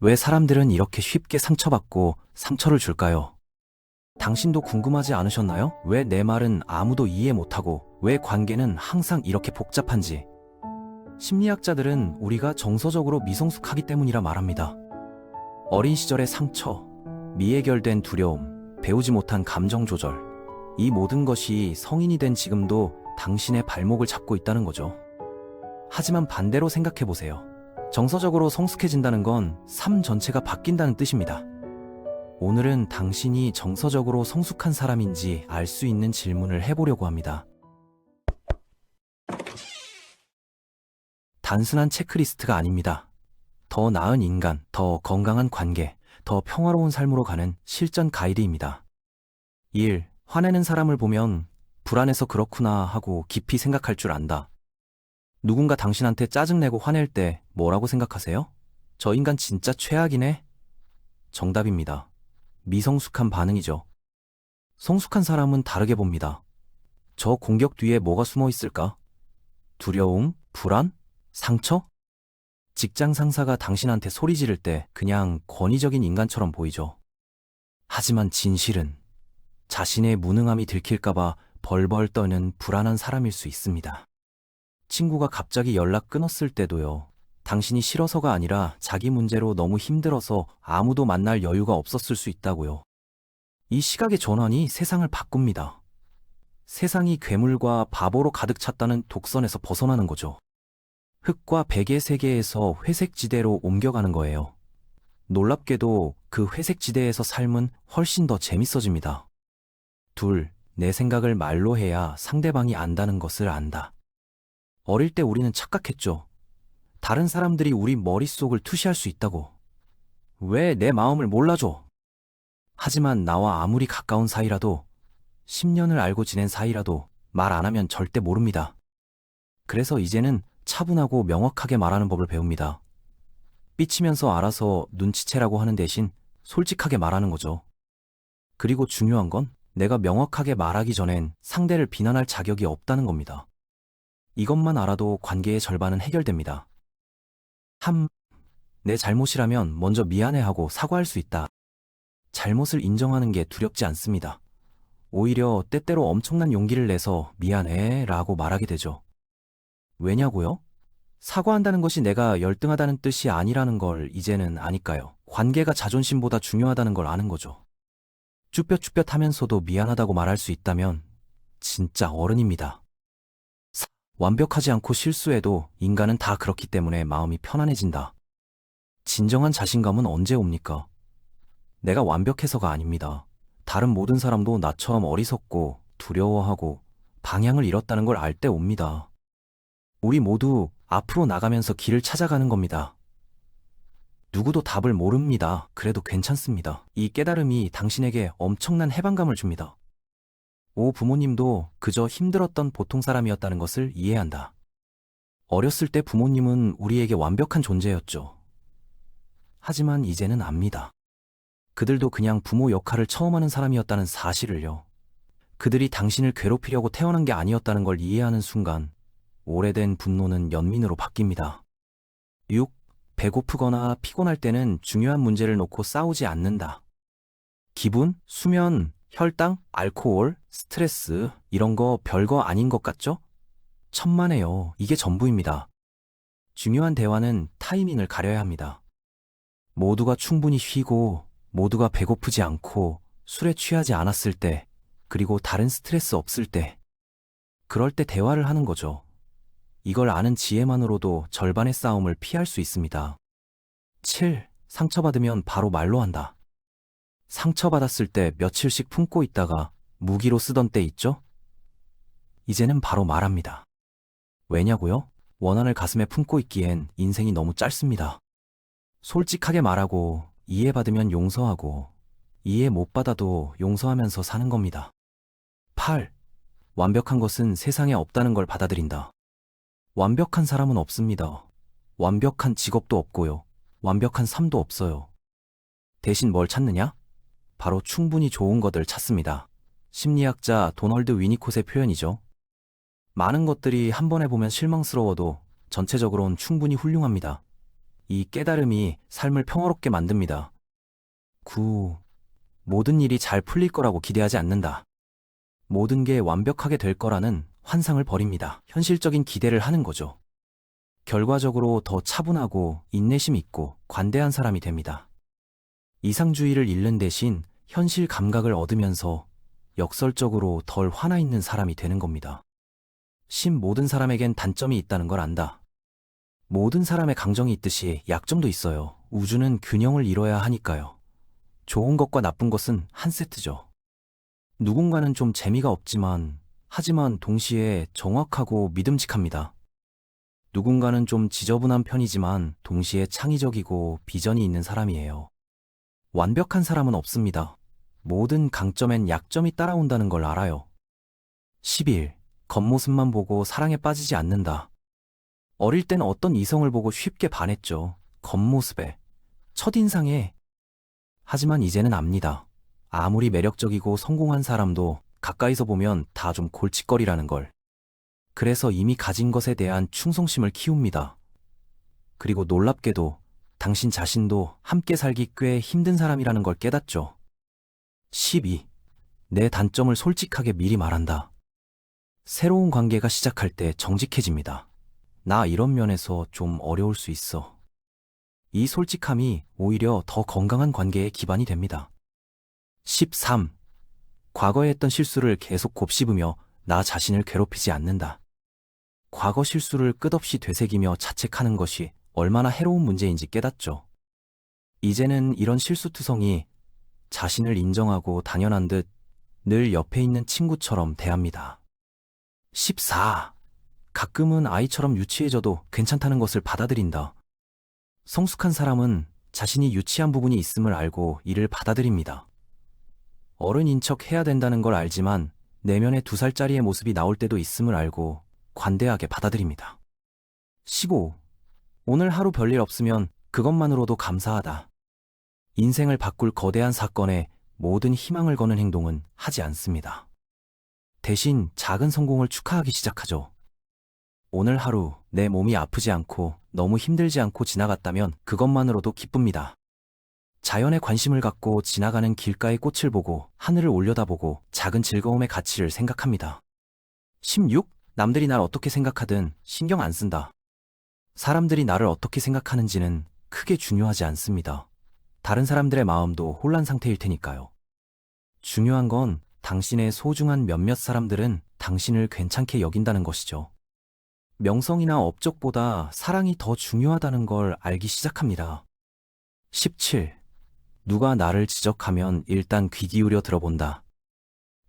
왜 사람들은 이렇게 쉽게 상처받고 상처를 줄까요? 당신도 궁금하지 않으셨나요? 왜 내 말은 아무도 이해 못하고 왜 관계는 항상 이렇게 복잡한지. 심리학자들은 우리가 정서적으로 미성숙하기 때문이라 말합니다. 어린 시절의 상처, 미해결된 두려움, 배우지 못한 감정 조절, 이 모든 것이 성인이 된 지금도 당신의 발목을 잡고 있다는 거죠. 하지만 반대로 생각해 보세요. 정서적으로 성숙해진다는 건 삶 전체가 바뀐다는 뜻입니다. 오늘은 당신이 정서적으로 성숙한 사람인지 알 수 있는 질문을 해보려고 합니다. 단순한 체크리스트가 아닙니다. 더 나은 인간, 더 건강한 관계, 더 평화로운 삶으로 가는 실전 가이드입니다. 1. 화내는 사람을 보면 불안해서 그렇구나 하고 깊이 생각할 줄 안다. 누군가 당신한테 짜증내고 화낼 때 뭐라고 생각하세요? 저 인간 진짜 최악이네? 정답입니다. 미성숙한 반응이죠. 성숙한 사람은 다르게 봅니다. 저 공격 뒤에 뭐가 숨어 있을까? 두려움? 불안? 상처? 직장 상사가 당신한테 소리 지를 때 그냥 권위적인 인간처럼 보이죠. 하지만 진실은 자신의 무능함이 들킬까봐 벌벌 떠는 불안한 사람일 수 있습니다. 친구가 갑자기 연락 끊었을 때도요. 당신이 싫어서가 아니라 자기 문제로 너무 힘들어서 아무도 만날 여유가 없었을 수 있다고요. 이 시각의 전환이 세상을 바꿉니다. 세상이 괴물과 바보로 가득 찼다는 독선에서 벗어나는 거죠. 흑과 백의 세계에서 회색 지대로 옮겨가는 거예요. 놀랍게도 그 회색 지대에서 삶은 훨씬 더 재밌어집니다. 2. 내 생각을 말로 해야 상대방이 안다는 것을 안다. 어릴 때 우리는 착각했죠. 다른 사람들이 우리 머릿속을 투시할 수 있다고. 왜 내 마음을 몰라줘? 하지만 나와 아무리 가까운 사이라도 10년을 알고 지낸 사이라도 말 안 하면 절대 모릅니다. 그래서 이제는 차분하고 명확하게 말하는 법을 배웁니다. 삐치면서 알아서 눈치채라고 하는 대신 솔직하게 말하는 거죠. 그리고 중요한 건 내가 명확하게 말하기 전엔 상대를 비난할 자격이 없다는 겁니다. 이것만 알아도 관계의 절반은 해결됩니다. 3. 내 잘못이라면 먼저 미안해하고 사과할 수 있다. 잘못을 인정하는 게 두렵지 않습니다. 오히려 때때로 엄청난 용기를 내서 미안해 라고 말하게 되죠. 왜냐고요? 사과한다는 것이 내가 열등하다는 뜻이 아니라는 걸 이제는 아니까요. 관계가 자존심보다 중요하다는 걸 아는 거죠. 쭈뼛쭈뼛 하면서도 미안하다고 말할 수 있다면 진짜 어른입니다. 완벽하지 않고 실수해도 인간은 다 그렇기 때문에 마음이 편안해진다. 진정한 자신감은 언제 옵니까? 내가 완벽해서가 아닙니다. 다른 모든 사람도 나처럼 어리석고 두려워하고 방향을 잃었다는 걸 알 때 옵니다. 우리 모두 앞으로 나가면서 길을 찾아가는 겁니다. 누구도 답을 모릅니다. 그래도 괜찮습니다. 이 깨달음이 당신에게 엄청난 해방감을 줍니다. 5. 부모님도 그저 힘들었던 보통 사람이었다는 것을 이해한다. 어렸을 때 부모님은 우리에게 완벽한 존재였죠. 하지만 이제는 압니다. 그들도 그냥 부모 역할을 처음 하는 사람이었다는 사실을요. 그들이 당신을 괴롭히려고 태어난 게 아니었다는 걸 이해하는 순간 오래된 분노는 연민으로 바뀝니다. 6. 배고프거나 피곤할 때는 중요한 문제를 놓고 싸우지 않는다. 기분, 수면, 혈당, 알코올, 스트레스 이런 거 별거 아닌 것 같죠? 천만에요. 이게 전부입니다. 중요한 대화는 타이밍을 가려야 합니다. 모두가 충분히 쉬고 모두가 배고프지 않고 술에 취하지 않았을 때 그리고 다른 스트레스 없을 때 그럴 때 대화를 하는 거죠. 이걸 아는 지혜만으로도 절반의 싸움을 피할 수 있습니다. 7. 상처받으면 바로 말로 한다. 상처받았을 때 며칠씩 품고 있다가 무기로 쓰던 때 있죠? 이제는 바로 말합니다. 왜냐고요? 원한을 가슴에 품고 있기엔 인생이 너무 짧습니다. 솔직하게 말하고 이해받으면 용서하고 이해 못 받아도 용서하면서 사는 겁니다. 8. 완벽한 것은 세상에 없다는 걸 받아들인다. 완벽한 사람은 없습니다. 완벽한 직업도 없고요. 완벽한 삶도 없어요. 대신 뭘 찾느냐? 바로 충분히 좋은 것들 찾습니다. 심리학자 도널드 위니콧의 표현이죠. 많은 것들이 한 번에 보면 실망스러워도 전체적으로는 충분히 훌륭합니다. 이 깨달음이 삶을 평화롭게 만듭니다. 9. 모든 일이 잘 풀릴 거라고 기대하지 않는다. 모든 게 완벽하게 될 거라는 환상을 버립니다. 현실적인 기대를 하는 거죠. 결과적으로 더 차분하고 인내심 있고 관대한 사람이 됩니다. 이상주의를 잃는 대신 현실 감각을 얻으면서 역설적으로 덜 화나 있는 사람이 되는 겁니다. 10. 모든 사람에겐 단점이 있다는 걸 안다. 모든 사람의 강점이 있듯이 약점도 있어요. 우주는 균형을 이뤄야 하니까요. 좋은 것과 나쁜 것은 한 세트죠. 누군가는 좀 재미가 없지만, 하지만 동시에 정확하고 믿음직합니다. 누군가는 좀 지저분한 편이지만 동시에 창의적이고 비전이 있는 사람이에요. 완벽한 사람은 없습니다. 모든 강점엔 약점이 따라온다는 걸 알아요. 11. 겉모습만 보고 사랑에 빠지지 않는다. 어릴 땐 어떤 이성을 보고 쉽게 반했죠. 겉모습에, 첫인상에. 하지만 이제는 압니다. 아무리 매력적이고 성공한 사람도 가까이서 보면 다 좀 골칫거리라는 걸. 그래서 이미 가진 것에 대한 충성심을 키웁니다. 그리고 놀랍게도 당신 자신도 함께 살기 꽤 힘든 사람이라는 걸 깨닫죠. 12. 내 단점을 솔직하게 미리 말한다. 새로운 관계가 시작할 때 정직해집니다. 나 이런 면에서 좀 어려울 수 있어. 이 솔직함이 오히려 더 건강한 관계의 기반이 됩니다. 13. 과거에 했던 실수를 계속 곱씹으며 나 자신을 괴롭히지 않는다. 과거 실수를 끝없이 되새기며 자책하는 것이 얼마나 해로운 문제인지 깨닫죠. 이제는 이런 실수투성이 자신을 인정하고 당연한 듯 늘 옆에 있는 친구처럼 대합니다. 14. 가끔은 아이처럼 유치해져도 괜찮다는 것을 받아들인다. 성숙한 사람은 자신이 유치한 부분이 있음을 알고 이를 받아들입니다. 어른인 척 해야 된다는 걸 알지만 내면에 2살짜리의 모습이 나올 때도 있음을 알고 관대하게 받아들입니다. 15. 오늘 하루 별일 없으면 그것만으로도 감사하다. 인생을 바꿀 거대한 사건에 모든 희망을 거는 행동은 하지 않습니다. 대신 작은 성공을 축하하기 시작하죠. 오늘 하루 내 몸이 아프지 않고 너무 힘들지 않고 지나갔다면 그것만으로도 기쁩니다. 자연에 관심을 갖고 지나가는 길가의 꽃을 보고 하늘을 올려다보고 작은 즐거움의 가치를 생각합니다. 16. 남들이 날 어떻게 생각하든 신경 안 쓴다. 사람들이 나를 어떻게 생각하는지는 크게 중요하지 않습니다. 다른 사람들의 마음도 혼란 상태일 테니까요. 중요한 건 당신의 소중한 몇몇 사람들은 당신을 괜찮게 여긴다는 것이죠. 명성이나 업적보다 사랑이 더 중요하다는 걸 알기 시작합니다. 17. 누가 나를 지적하면 일단 귀 기울여 들어본다.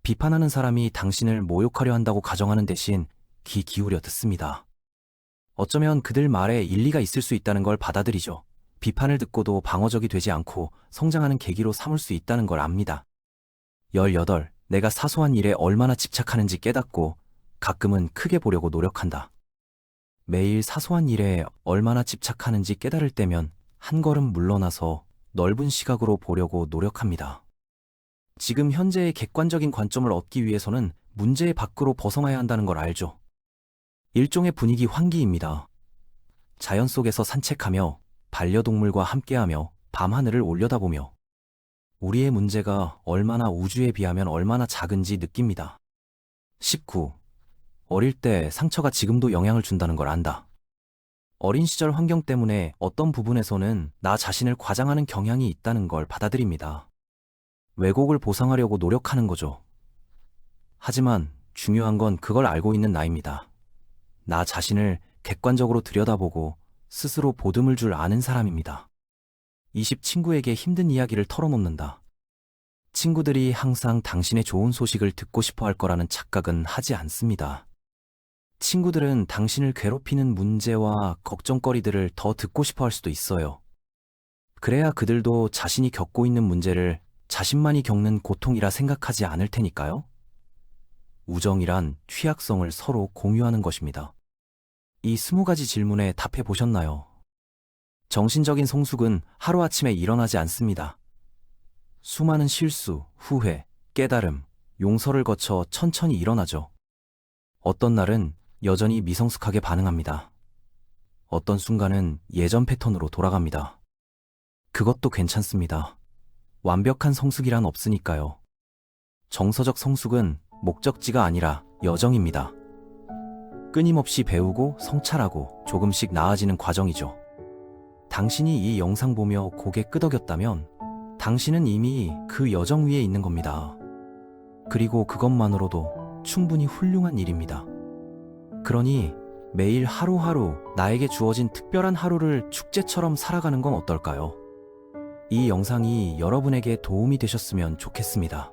비판하는 사람이 당신을 모욕하려 한다고 가정하는 대신 귀 기울여 듣습니다. 어쩌면 그들 말에 일리가 있을 수 있다는 걸 받아들이죠. 비판을 듣고도 방어적이 되지 않고 성장하는 계기로 삼을 수 있다는 걸 압니다. 18. 내가 사소한 일에 얼마나 집착하는지 깨닫고 가끔은 크게 보려고 노력한다. 매일 사소한 일에 얼마나 집착하는지 깨달을 때면 한 걸음 물러나서 넓은 시각으로 보려고 노력합니다. 지금 현재의 객관적인 관점을 얻기 위해서는 문제의 밖으로 벗어나야 한다는 걸 알죠. 일종의 분위기 환기입니다. 자연 속에서 산책하며 반려동물과 함께하며 밤하늘을 올려다보며 우리의 문제가 얼마나 우주에 비하면 얼마나 작은지 느낍니다. 19. 어릴 때 상처가 지금도 영향을 준다는 걸 안다. 어린 시절 환경 때문에 어떤 부분에서는 나 자신을 과장하는 경향이 있다는 걸 받아들입니다. 왜곡을 보상하려고 노력하는 거죠. 하지만 중요한 건 그걸 알고 있는 나입니다. 나 자신을 객관적으로 들여다보고 스스로 보듬을 줄 아는 사람입니다. 20. 친구에게 힘든 이야기를 털어놓는다. 친구들이 항상 당신의 좋은 소식을 듣고 싶어 할 거라는 착각은 하지 않습니다. 친구들은 당신을 괴롭히는 문제와 걱정거리들을 더 듣고 싶어 할 수도 있어요. 그래야 그들도 자신이 겪고 있는 문제를 자신만이 겪는 고통이라 생각하지 않을 테니까요. 우정이란 취약성을 서로 공유하는 것입니다. 이 20가지 질문에 답해 보셨나요? 정신적인 성숙은 하루아침에 일어나지 않습니다. 수많은 실수, 후회, 깨달음, 용서를 거쳐 천천히 일어나죠. 어떤 날은 여전히 미성숙하게 반응합니다. 어떤 순간은 예전 패턴으로 돌아갑니다. 그것도 괜찮습니다. 완벽한 성숙이란 없으니까요. 정서적 성숙은 목적지가 아니라 여정입니다. 끊임없이 배우고 성찰하고 조금씩 나아지는 과정이죠. 당신이 이 영상 보며 고개 끄덕였다면 당신은 이미 그 여정 위에 있는 겁니다. 그리고 그것만으로도 충분히 훌륭한 일입니다. 그러니 매일 하루하루 나에게 주어진 특별한 하루를 축제처럼 살아가는 건 어떨까요? 이 영상이 여러분에게 도움이 되셨으면 좋겠습니다.